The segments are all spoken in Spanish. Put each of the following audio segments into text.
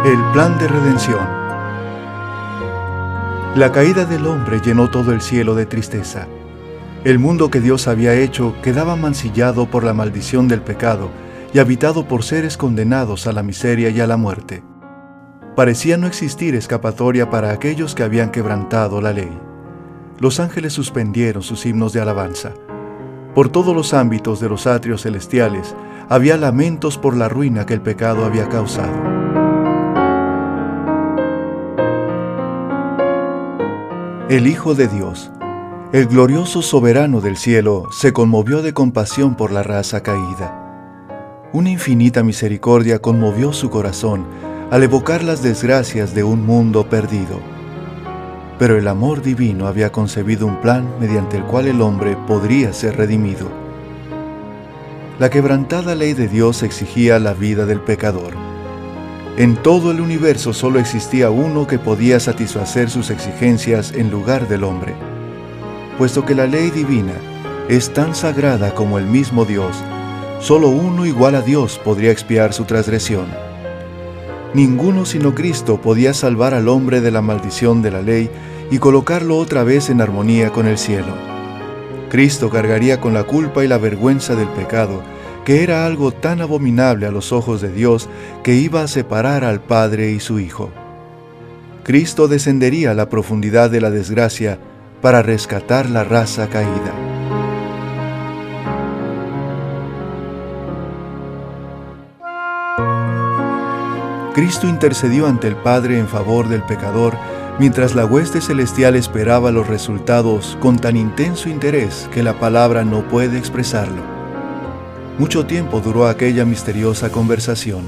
El plan de redención. La caída del hombre llenó todo el cielo de tristeza. El mundo que Dios había hecho quedaba mancillado por la maldición del pecado y habitado por seres condenados a la miseria y a la muerte. Parecía no existir escapatoria para aquellos que habían quebrantado la ley. Los ángeles suspendieron sus himnos de alabanza. Por todos los ámbitos de los atrios celestiales había lamentos por la ruina que el pecado había causado. El Hijo de Dios, el glorioso soberano del cielo, se conmovió de compasión por la raza caída. Una infinita misericordia conmovió su corazón al evocar las desgracias de un mundo perdido. Pero el amor divino había concebido un plan mediante el cual el hombre podría ser redimido. La quebrantada ley de Dios exigía la vida del pecador. En todo el universo solo existía uno que podía satisfacer sus exigencias en lugar del hombre. Puesto que la ley divina es tan sagrada como el mismo Dios, solo uno igual a Dios podría expiar su transgresión. Ninguno sino Cristo podía salvar al hombre de la maldición de la ley y colocarlo otra vez en armonía con el cielo. Cristo cargaría con la culpa y la vergüenza del pecado, que era algo tan abominable a los ojos de Dios que iba a separar al Padre y su Hijo. Cristo descendería a la profundidad de la desgracia para rescatar la raza caída. Cristo intercedió ante el Padre en favor del pecador, mientras la hueste celestial esperaba los resultados con tan intenso interés que la palabra no puede expresarlo. Mucho tiempo duró aquella misteriosa conversación,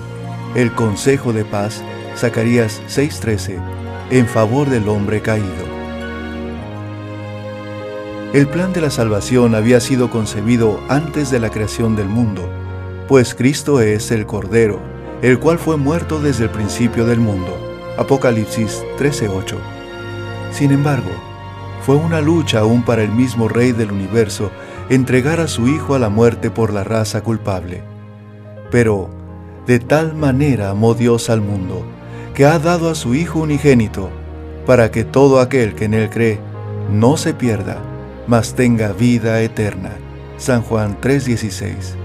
el consejo de paz, Zacarías 6:13, en favor del hombre caído. El plan de la salvación había sido concebido antes de la creación del mundo, pues Cristo es el Cordero, el cual fue muerto desde el principio del mundo. Apocalipsis 13:8. Sin embargo, fue una lucha aún para el mismo Rey del universo entregar a su Hijo a la muerte por la raza culpable. Pero, de tal manera amó Dios al mundo, que ha dado a su Hijo unigénito, para que todo aquel que en Él cree no se pierda, mas tenga vida eterna. San Juan 3:16.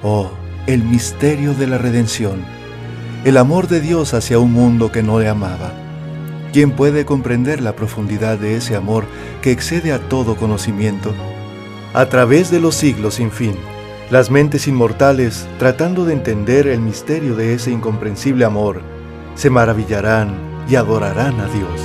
Oh, el misterio de la redención, el amor de Dios hacia un mundo que no le amaba. ¿Quién puede comprender la profundidad de ese amor que excede a todo conocimiento? A través de los siglos sin fin, las mentes inmortales, tratando de entender el misterio de ese incomprensible amor, se maravillarán y adorarán a Dios.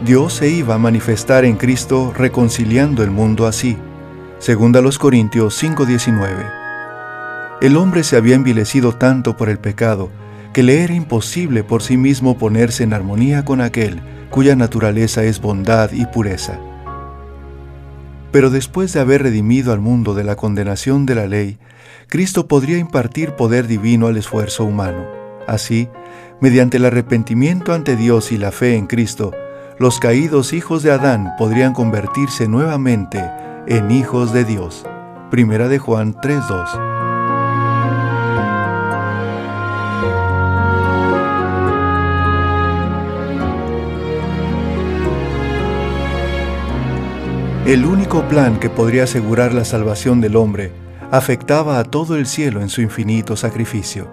Dios se iba a manifestar en Cristo reconciliando el mundo así. 2 Corintios 5:19. El hombre se había envilecido tanto por el pecado que le era imposible por sí mismo ponerse en armonía con aquel cuya naturaleza es bondad y pureza. Pero después de haber redimido al mundo de la condenación de la ley, Cristo podría impartir poder divino al esfuerzo humano. Así, mediante el arrepentimiento ante Dios y la fe en Cristo, los caídos hijos de Adán podrían convertirse nuevamente en hijos de Dios. 1 de Juan 3:2. El único plan que podría asegurar la salvación del hombre afectaba a todo el cielo en su infinito sacrificio.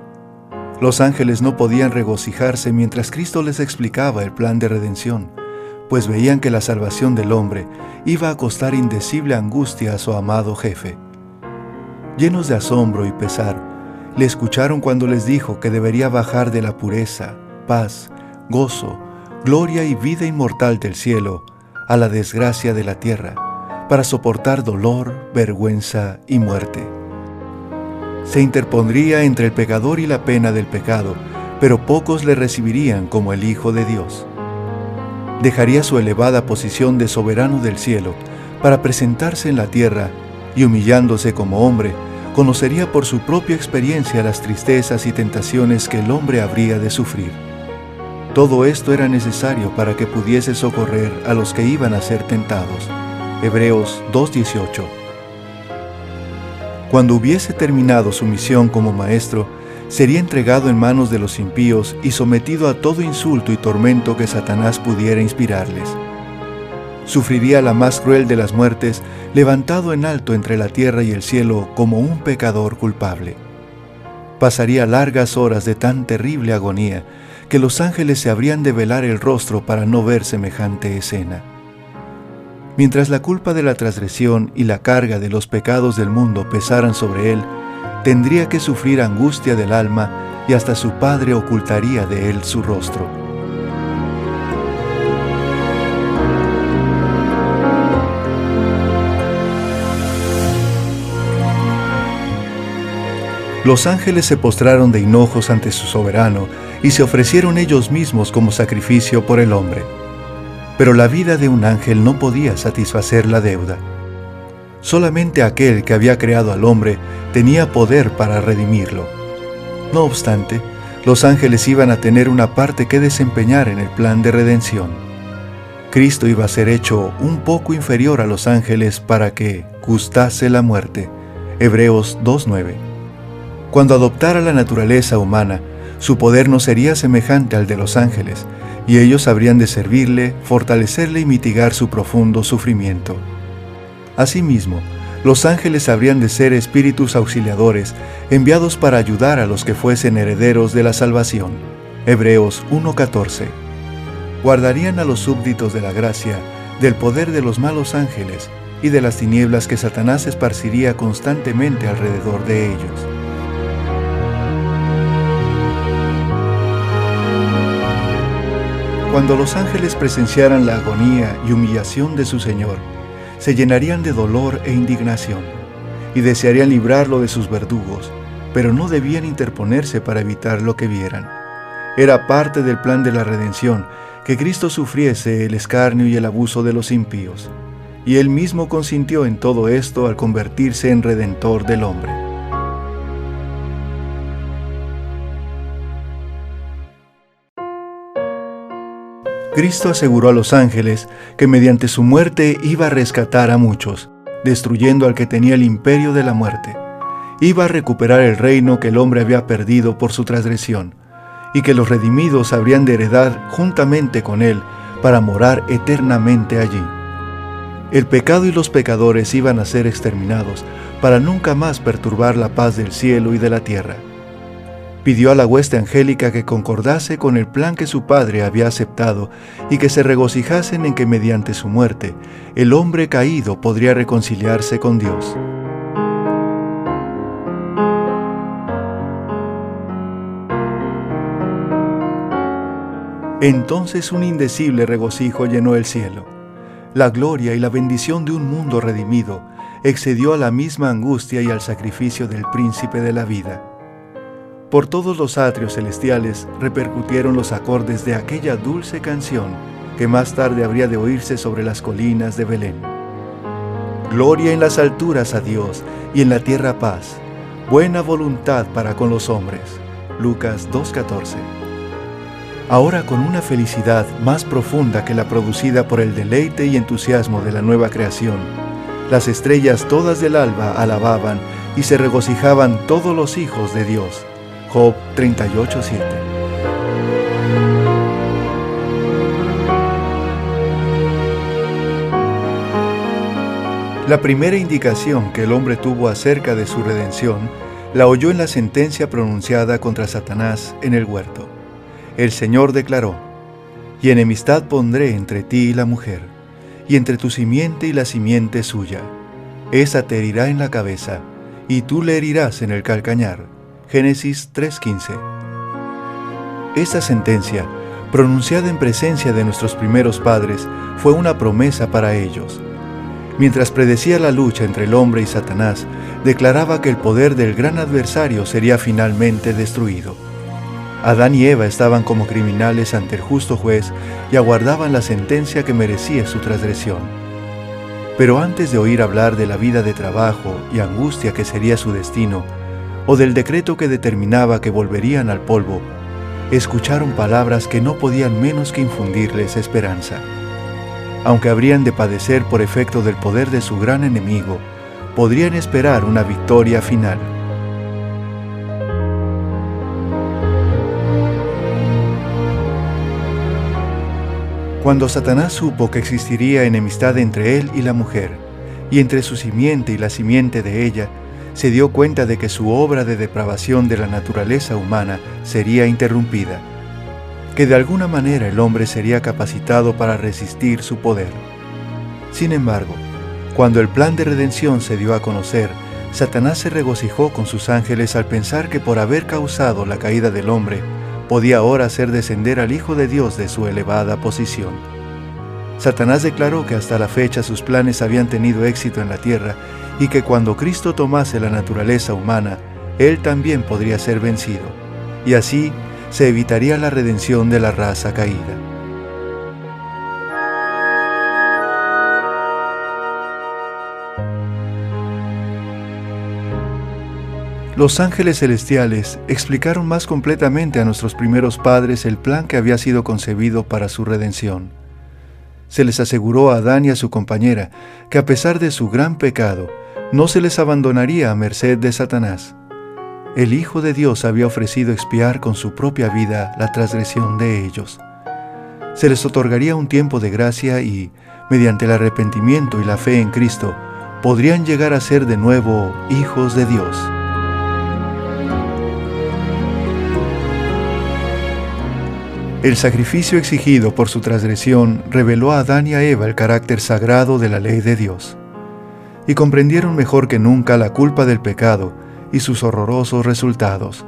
Los ángeles no podían regocijarse mientras Cristo les explicaba el plan de redención, pues veían que la salvación del hombre iba a costar indecible angustia a su amado jefe. Llenos de asombro y pesar, le escucharon cuando les dijo que debería bajar de la pureza, paz, gozo, gloria y vida inmortal del cielo a la desgracia de la tierra, para soportar dolor, vergüenza y muerte. Se interpondría entre el pecador y la pena del pecado, pero pocos le recibirían como el Hijo de Dios. Dejaría su elevada posición de soberano del cielo para presentarse en la tierra y, humillándose como hombre, conocería por su propia experiencia las tristezas y tentaciones que el hombre habría de sufrir. Todo esto era necesario para que pudiese socorrer a los que iban a ser tentados. Hebreos 2:18. Cuando hubiese terminado su misión como maestro, sería entregado en manos de los impíos y sometido a todo insulto y tormento que Satanás pudiera inspirarles. Sufriría la más cruel de las muertes, levantado en alto entre la tierra y el cielo como un pecador culpable. Pasaría largas horas de tan terrible agonía que los ángeles se habrían de velar el rostro para no ver semejante escena. Mientras la culpa de la transgresión y la carga de los pecados del mundo pesaran sobre él, tendría que sufrir angustia del alma y hasta su Padre ocultaría de él su rostro. Los ángeles se postraron de hinojos ante su soberano y se ofrecieron ellos mismos como sacrificio por el hombre. Pero la vida de un ángel no podía satisfacer la deuda. Solamente aquel que había creado al hombre tenía poder para redimirlo. No obstante, los ángeles iban a tener una parte que desempeñar en el plan de redención. Cristo iba a ser hecho un poco inferior a los ángeles para que gustase la muerte. Hebreos 2:9. Cuando adoptara la naturaleza humana, su poder no sería semejante al de los ángeles, y ellos habrían de servirle, fortalecerle y mitigar su profundo sufrimiento. Asimismo, los ángeles habrían de ser espíritus auxiliadores, enviados para ayudar a los que fuesen herederos de la salvación. Hebreos 1:14. Guardarían a los súbditos de la gracia del poder de los malos ángeles y de las tinieblas que Satanás esparciría constantemente alrededor de ellos. Cuando los ángeles presenciaran la agonía y humillación de su Señor, se llenarían de dolor e indignación, y desearían librarlo de sus verdugos, pero no debían interponerse para evitar lo que vieran. Era parte del plan de la redención que Cristo sufriese el escarnio y el abuso de los impíos, y Él mismo consintió en todo esto al convertirse en Redentor del hombre. Cristo aseguró a los ángeles que mediante su muerte iba a rescatar a muchos, destruyendo al que tenía el imperio de la muerte. Iba a recuperar el reino que el hombre había perdido por su transgresión, y que los redimidos habrían de heredar juntamente con él para morar eternamente allí. El pecado y los pecadores iban a ser exterminados para nunca más perturbar la paz del cielo y de la tierra. Pidió a la hueste angélica que concordase con el plan que su Padre había aceptado y que se regocijasen en que mediante su muerte el hombre caído podría reconciliarse con Dios. Entonces un indecible regocijo llenó el cielo. La gloria y la bendición de un mundo redimido excedió a la misma angustia y al sacrificio del príncipe de la vida. Por todos los atrios celestiales repercutieron los acordes de aquella dulce canción que más tarde habría de oírse sobre las colinas de Belén. Gloria en las alturas a Dios y en la tierra paz, buena voluntad para con los hombres. Lucas 2:14. Ahora con una felicidad más profunda que la producida por el deleite y entusiasmo de la nueva creación, las estrellas todas del alba alababan y se regocijaban todos los hijos de Dios. Job 38:7. La primera indicación que el hombre tuvo acerca de su redención la oyó en la sentencia pronunciada contra Satanás en el huerto. El Señor declaró: «Y enemistad pondré entre ti y la mujer, y entre tu simiente y la simiente suya. Esa te herirá en la cabeza, y tú le herirás en el calcañar». Génesis 3:15. Esta sentencia, pronunciada en presencia de nuestros primeros padres, fue una promesa para ellos. Mientras predecía la lucha entre el hombre y Satanás, declaraba que el poder del gran adversario sería finalmente destruido. Adán y Eva estaban como criminales ante el justo juez y aguardaban la sentencia que merecía su transgresión. Pero antes de oír hablar de la vida de trabajo y angustia que sería su destino, o del decreto que determinaba que volverían al polvo, escucharon palabras que no podían menos que infundirles esperanza. aunque habrían de padecer por efecto del poder de su gran enemigo, podrían esperar una victoria final. Cuando Satanás supo que existiría enemistad entre él y la mujer, y entre su simiente y la simiente de ella, se dio cuenta de que su obra de depravación de la naturaleza humana sería interrumpida, que de alguna manera el hombre sería capacitado para resistir su poder. Sin embargo, cuando el plan de redención se dio a conocer, Satanás se regocijó con sus ángeles al pensar que por haber causado la caída del hombre, podía ahora hacer descender al Hijo de Dios de su elevada posición. Satanás declaró que hasta la fecha sus planes habían tenido éxito en la tierra y que cuando Cristo tomase la naturaleza humana, él también podría ser vencido, y así se evitaría la redención de la raza caída. Los ángeles celestiales explicaron más completamente a nuestros primeros padres el plan que había sido concebido para su redención. Se les aseguró a Adán y a su compañera que a pesar de su gran pecado, no se les abandonaría a merced de Satanás. El Hijo de Dios había ofrecido expiar con su propia vida la transgresión de ellos. Se les otorgaría un tiempo de gracia y, mediante el arrepentimiento y la fe en Cristo, podrían llegar a ser de nuevo hijos de Dios. El sacrificio exigido por su transgresión reveló a Adán y a Eva el carácter sagrado de la ley de Dios, y comprendieron mejor que nunca la culpa del pecado y sus horrorosos resultados.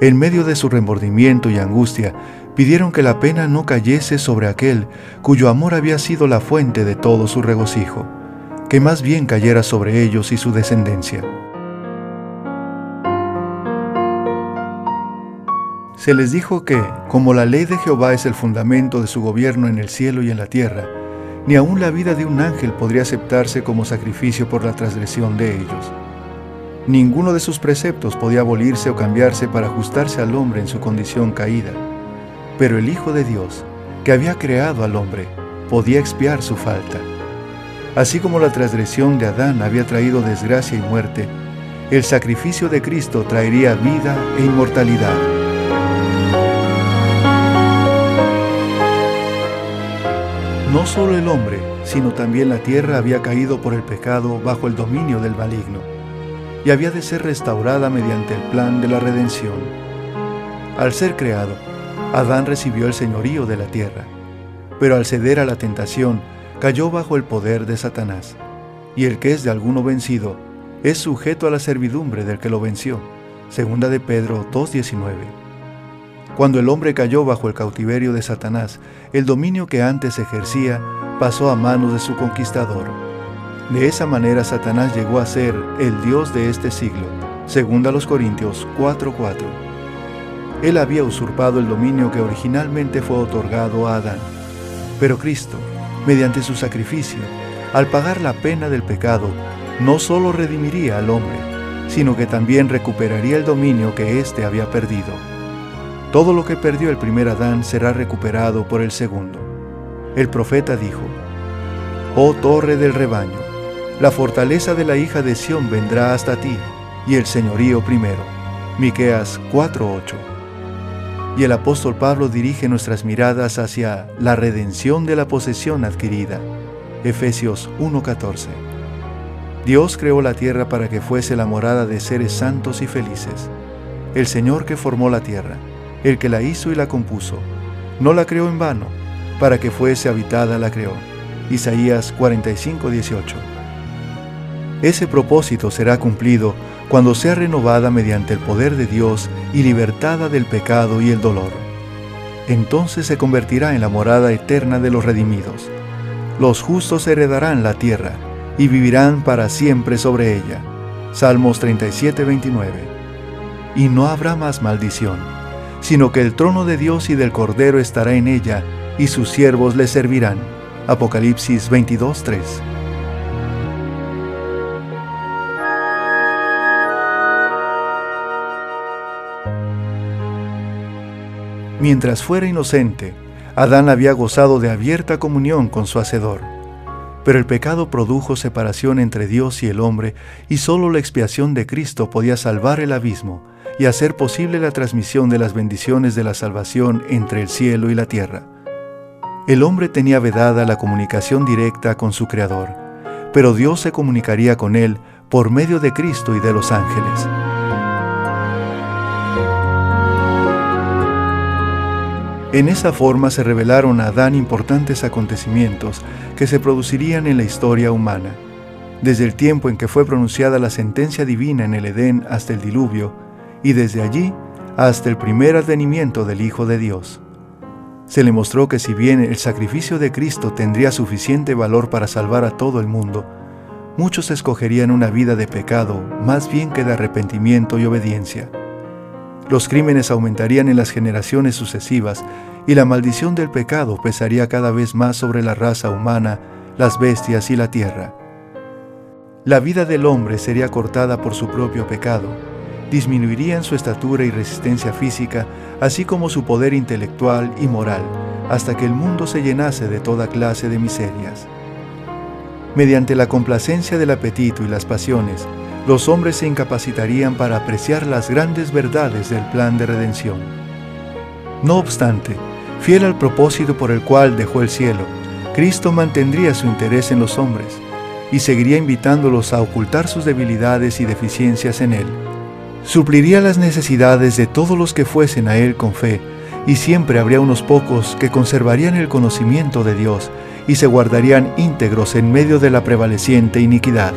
En medio de su remordimiento y angustia, pidieron que la pena no cayese sobre aquel cuyo amor había sido la fuente de todo su regocijo, que más bien cayera sobre ellos y su descendencia. Se les dijo que, como la ley de Jehová es el fundamento de su gobierno en el cielo y en la tierra, ni aun la vida de un ángel podría aceptarse como sacrificio por la transgresión de ellos. Ninguno de sus preceptos podía abolirse o cambiarse para ajustarse al hombre en su condición caída, pero el Hijo de Dios, que había creado al hombre, podía expiar su falta. Así como la transgresión de Adán había traído desgracia y muerte, el sacrificio de Cristo traería vida e inmortalidad. No solo el hombre, sino también la tierra había caído por el pecado bajo el dominio del maligno, y había de ser restaurada mediante el plan de la redención. Al ser creado, Adán recibió el señorío de la tierra, pero al ceder a la tentación, cayó bajo el poder de Satanás, y el que es de alguno vencido, es sujeto a la servidumbre del que lo venció. Segunda de Pedro 2:19. Cuando el hombre cayó bajo el cautiverio de Satanás, el dominio que antes ejercía pasó a manos de su conquistador. De esa manera Satanás llegó a ser el Dios de este siglo, según a los Corintios 4:4. Él había usurpado el dominio que originalmente fue otorgado a Adán. Pero Cristo, mediante su sacrificio, al pagar la pena del pecado, no solo redimiría al hombre, sino que también recuperaría el dominio que éste había perdido. Todo lo que perdió el primer Adán será recuperado por el segundo. El profeta dijo: «Oh torre del rebaño, la fortaleza de la hija de Sión vendrá hasta ti, y el señorío primero». Miqueas 4:8. Y el apóstol Pablo dirige nuestras miradas hacia la redención de la posesión adquirida. Efesios 1:14. Dios creó la tierra para que fuese la morada de seres santos y felices. El Señor que formó la tierra, el que la hizo y la compuso, no la creó en vano, para que fuese habitada la creó. Isaías 45:18. Ese propósito será cumplido cuando sea renovada mediante el poder de Dios y libertada del pecado y el dolor. Entonces se convertirá en la morada eterna de los redimidos. Los justos heredarán la tierra y vivirán para siempre sobre ella. Salmos 37:29. Y no habrá más maldición, sino que el trono de Dios y del Cordero estará en ella, y sus siervos le servirán. Apocalipsis 22:3. Mientras fuera inocente, Adán había gozado de abierta comunión con su Hacedor. Pero el pecado produjo separación entre Dios y el hombre, y solo la expiación de Cristo podía salvar el abismo y hacer posible la transmisión de las bendiciones de la salvación entre el cielo y la tierra. El hombre tenía vedada la comunicación directa con su Creador, pero Dios se comunicaría con él por medio de Cristo y de los ángeles. En esa forma se revelaron a Adán importantes acontecimientos que se producirían en la historia humana, desde el tiempo en que fue pronunciada la sentencia divina en el Edén hasta el diluvio, y desde allí hasta el primer advenimiento del Hijo de Dios. Se le mostró que si bien el sacrificio de Cristo tendría suficiente valor para salvar a todo el mundo, muchos escogerían una vida de pecado más bien que de arrepentimiento y obediencia. Los crímenes aumentarían en las generaciones sucesivas y la maldición del pecado pesaría cada vez más sobre la raza humana, las bestias y la tierra. La vida del hombre sería cortada por su propio pecado, disminuirían su estatura y resistencia física, así como su poder intelectual y moral, hasta que el mundo se llenase de toda clase de miserias. Mediante la complacencia del apetito y las pasiones, los hombres se incapacitarían para apreciar las grandes verdades del plan de redención. No obstante, fiel al propósito por el cual dejó el cielo, Cristo mantendría su interés en los hombres y seguiría invitándolos a ocultar sus debilidades y deficiencias en Él. Supliría las necesidades de todos los que fuesen a Él con fe, y siempre habría unos pocos que conservarían el conocimiento de Dios y se guardarían íntegros en medio de la prevaleciente iniquidad.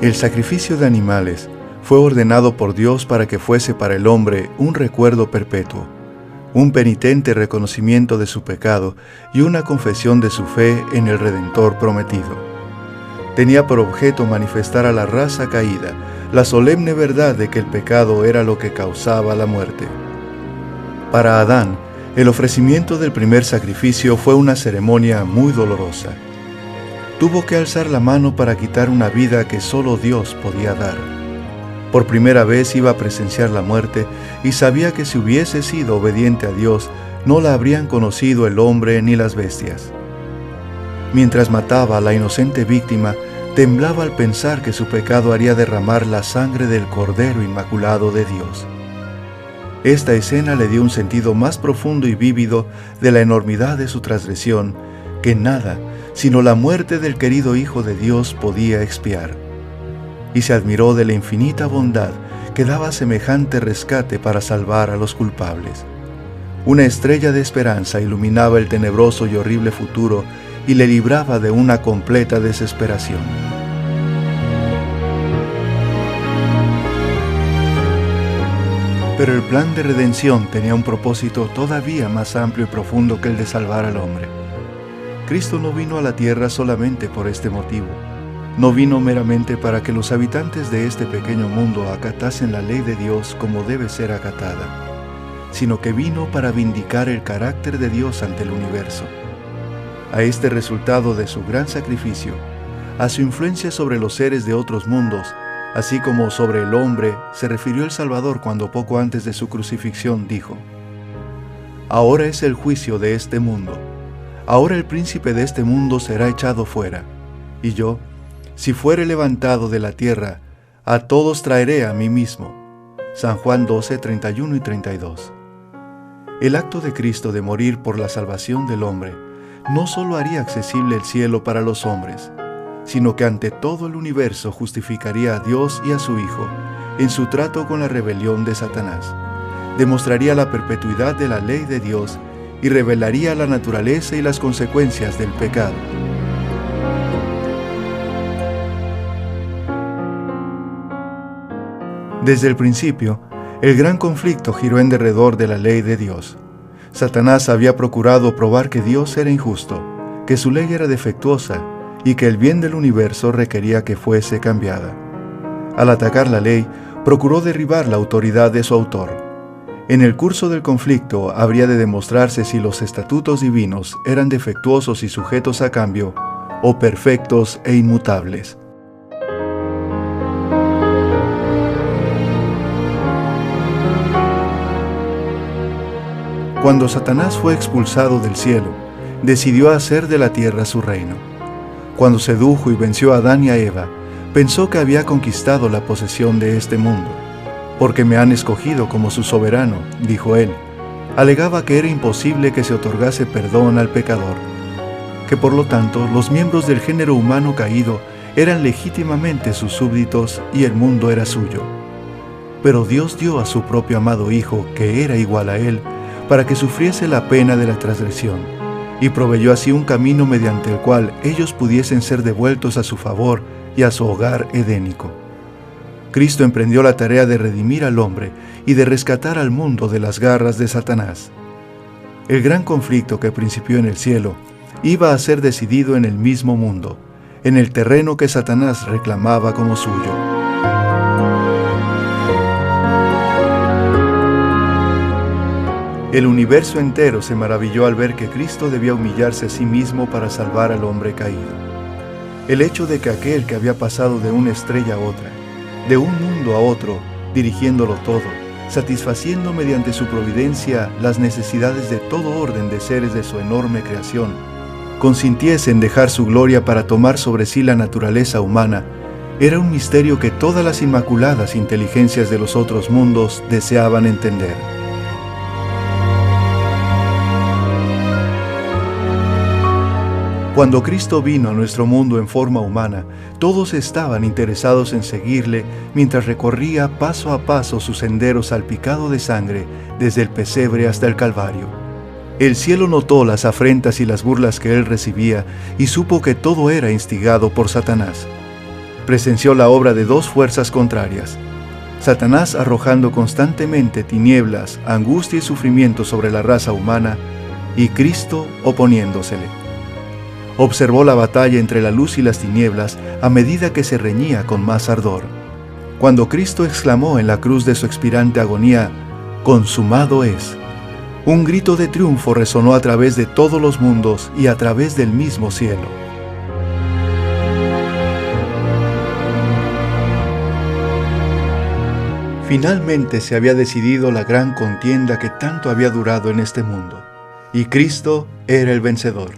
El sacrificio de animales fue ordenado por Dios para que fuese para el hombre un recuerdo perpetuo, un penitente reconocimiento de su pecado y una confesión de su fe en el Redentor prometido. Tenía por objeto manifestar a la raza caída la solemne verdad de que el pecado era lo que causaba la muerte. Para Adán, el ofrecimiento del primer sacrificio fue una ceremonia muy dolorosa. Tuvo que alzar la mano para quitar una vida que solo Dios podía dar. Por primera vez iba a presenciar la muerte y sabía que si hubiese sido obediente a Dios, no la habrían conocido el hombre ni las bestias. Mientras mataba a la inocente víctima, temblaba al pensar que su pecado haría derramar la sangre del Cordero Inmaculado de Dios. Esta escena le dio un sentido más profundo y vívido de la enormidad de su transgresión que nada sino la muerte del querido Hijo de Dios podía expiar. Y se admiró de la infinita bondad que daba semejante rescate para salvar a los culpables. Una estrella de esperanza iluminaba el tenebroso y horrible futuro y le libraba de una completa desesperación. Pero el plan de redención tenía un propósito todavía más amplio y profundo que el de salvar al hombre. Cristo no vino a la tierra solamente por este motivo. No vino meramente para que los habitantes de este pequeño mundo acatasen la ley de Dios como debe ser acatada, sino que vino para vindicar el carácter de Dios ante el universo. A este resultado de su gran sacrificio, a su influencia sobre los seres de otros mundos, así como sobre el hombre, se refirió el Salvador cuando poco antes de su crucifixión dijo: «Ahora es el juicio de este mundo. Ahora el príncipe de este mundo será echado fuera, y yo, si fuere levantado de la tierra, a todos traeré a mí mismo». San Juan 12, 31 y 32. El acto de Cristo de morir por la salvación del hombre no solo haría accesible el cielo para los hombres, sino que ante todo el universo justificaría a Dios y a su Hijo en su trato con la rebelión de Satanás, demostraría la perpetuidad de la ley de Dios y revelaría la naturaleza y las consecuencias del pecado. Desde el principio, el gran conflicto giró en derredor de la ley de Dios. Satanás había procurado probar que Dios era injusto, que su ley era defectuosa y que el bien del universo requería que fuese cambiada. Al atacar la ley, procuró derribar la autoridad de su autor. En el curso del conflicto habría de demostrarse si los estatutos divinos eran defectuosos y sujetos a cambio, o perfectos e inmutables. Cuando Satanás fue expulsado del cielo, decidió hacer de la tierra su reino. Cuando sedujo y venció a Adán y a Eva, pensó que había conquistado la posesión de este mundo. Porque me han escogido como su soberano, dijo él. Alegaba que era imposible que se otorgase perdón al pecador, que por lo tanto los miembros del género humano caído eran legítimamente sus súbditos y el mundo era suyo. Pero Dios dio a su propio amado Hijo, que era igual a él, para que sufriese la pena de la transgresión, y proveyó así un camino mediante el cual ellos pudiesen ser devueltos a su favor y a su hogar edénico. Cristo emprendió la tarea de redimir al hombre y de rescatar al mundo de las garras de Satanás. El gran conflicto que principió en el cielo iba a ser decidido en el mismo mundo, en el terreno que Satanás reclamaba como suyo. El universo entero se maravilló al ver que Cristo debía humillarse a sí mismo para salvar al hombre caído. El hecho de que aquel que había pasado de una estrella a otra, de un mundo a otro, dirigiéndolo todo, satisfaciendo mediante su providencia las necesidades de todo orden de seres de su enorme creación, consintiese en dejar su gloria para tomar sobre sí la naturaleza humana, era un misterio que todas las inmaculadas inteligencias de los otros mundos deseaban entender. Cuando Cristo vino a nuestro mundo en forma humana, todos estaban interesados en seguirle mientras recorría paso a paso su sendero salpicado de sangre desde el pesebre hasta el Calvario. El cielo notó las afrentas y las burlas que él recibía y supo que todo era instigado por Satanás. Presenció la obra de dos fuerzas contrarias: Satanás arrojando constantemente tinieblas, angustia y sufrimiento sobre la raza humana, y Cristo oponiéndosele. Observó la batalla entre la luz y las tinieblas a medida que se reñía con más ardor. Cuando Cristo exclamó en la cruz de su expirante agonía, «Consumado es», un grito de triunfo resonó a través de todos los mundos y a través del mismo cielo. Finalmente se había decidido la gran contienda que tanto había durado en este mundo, y Cristo era el vencedor.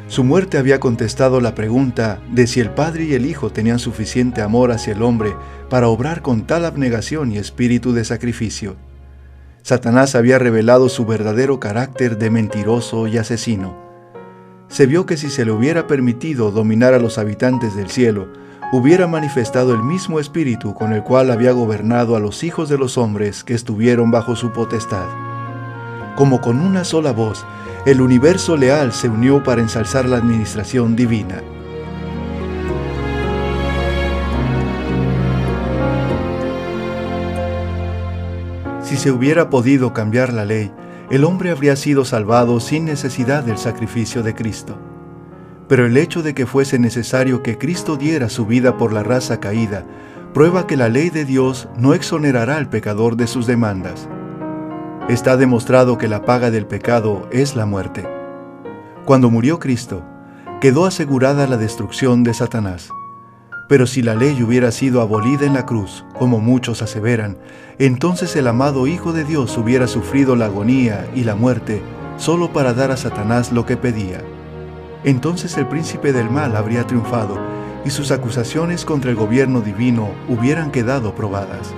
Su muerte había contestado la pregunta de si el Padre y el Hijo tenían suficiente amor hacia el hombre para obrar con tal abnegación y espíritu de sacrificio. Satanás había revelado su verdadero carácter de mentiroso y asesino. Se vio que si se le hubiera permitido dominar a los habitantes del cielo, hubiera manifestado el mismo espíritu con el cual había gobernado a los hijos de los hombres que estuvieron bajo su potestad. Como con una sola voz, el universo leal se unió para ensalzar la administración divina. Si se hubiera podido cambiar la ley, el hombre habría sido salvado sin necesidad del sacrificio de Cristo. Pero el hecho de que fuese necesario que Cristo diera su vida por la raza caída, prueba que la ley de Dios no exonerará al pecador de sus demandas. Está demostrado que la paga del pecado es la muerte. Cuando murió Cristo, quedó asegurada la destrucción de Satanás. Pero si la ley hubiera sido abolida en la cruz, como muchos aseveran, entonces el amado Hijo de Dios hubiera sufrido la agonía y la muerte solo para dar a Satanás lo que pedía. Entonces el príncipe del mal habría triunfado y sus acusaciones contra el gobierno divino hubieran quedado probadas.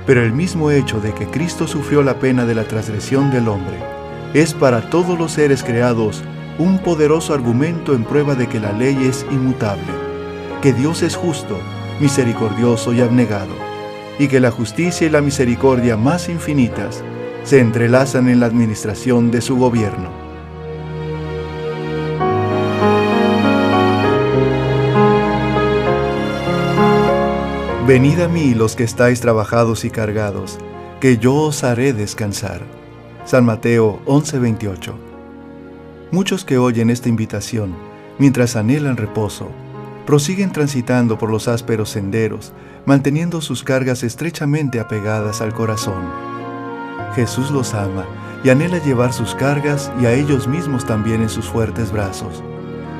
Pero el mismo hecho de que Cristo sufrió la pena de la transgresión del hombre es para todos los seres creados un poderoso argumento en prueba de que la ley es inmutable, que Dios es justo, misericordioso y abnegado, y que la justicia y la misericordia más infinitas se entrelazan en la administración de su gobierno. Venid a mí los que estáis trabajados y cargados, que yo os haré descansar. San Mateo 11:28. Muchos que oyen esta invitación, mientras anhelan reposo, prosiguen transitando por los ásperos senderos, manteniendo sus cargas estrechamente apegadas al corazón. Jesús los ama y anhela llevar sus cargas y a ellos mismos también en sus fuertes brazos.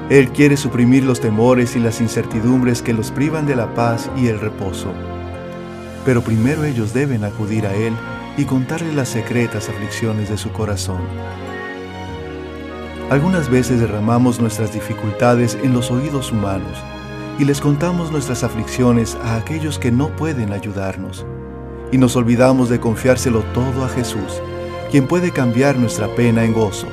Él quiere suprimir los temores y las incertidumbres que los privan de la paz y el reposo. Pero primero ellos deben acudir a Él y contarle las secretas aflicciones de su corazón. Algunas veces derramamos nuestras dificultades en los oídos humanos y les contamos nuestras aflicciones a aquellos que no pueden ayudarnos, y nos olvidamos de confiárselo todo a Jesús, quien puede cambiar nuestra pena en gozo.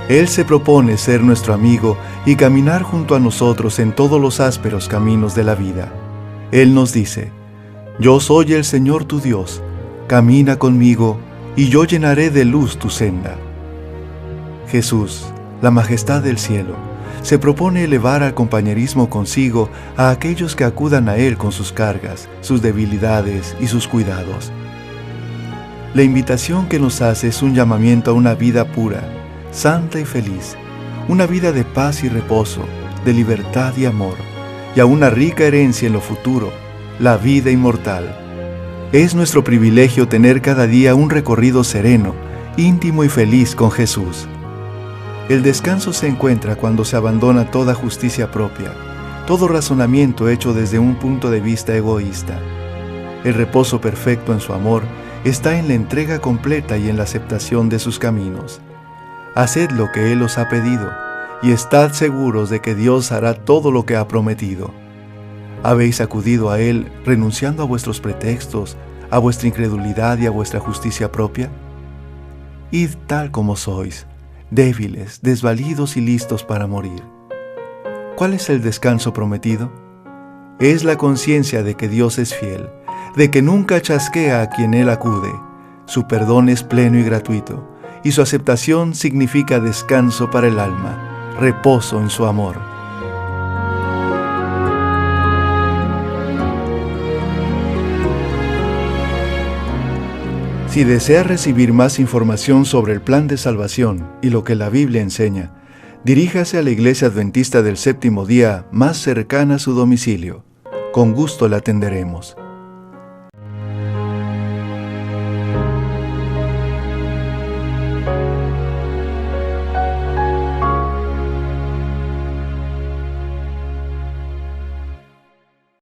Él se propone ser nuestro amigo y caminar junto a nosotros en todos los ásperos caminos de la vida. Él nos dice: «Yo soy el Señor tu Dios, camina conmigo y yo llenaré de luz tu senda». Jesús, la majestad del cielo, se propone elevar al compañerismo consigo a aquellos que acudan a Él con sus cargas, sus debilidades y sus cuidados. La invitación que nos hace es un llamamiento a una vida pura, santa y feliz, una vida de paz y reposo, de libertad y amor, y a una rica herencia en lo futuro, la vida inmortal. Es nuestro privilegio tener cada día un recorrido sereno, íntimo y feliz con Jesús. El descanso se encuentra cuando se abandona toda justicia propia, todo razonamiento hecho desde un punto de vista egoísta. El reposo perfecto en su amor está en la entrega completa y en la aceptación de sus caminos. Haced lo que Él os ha pedido, y estad seguros de que Dios hará todo lo que ha prometido. ¿Habéis acudido a Él renunciando a vuestros pretextos, a vuestra incredulidad y a vuestra justicia propia? Id tal como sois, débiles, desvalidos y listos para morir. ¿Cuál es el descanso prometido? Es la conciencia de que Dios es fiel, de que nunca chasquea a quien Él acude. Su perdón es pleno y gratuito, y su aceptación significa descanso para el alma, reposo en su amor. Si desea recibir más información sobre el plan de salvación y lo que la Biblia enseña, diríjase a la Iglesia Adventista del Séptimo Día más cercana a su domicilio. Con gusto la atenderemos.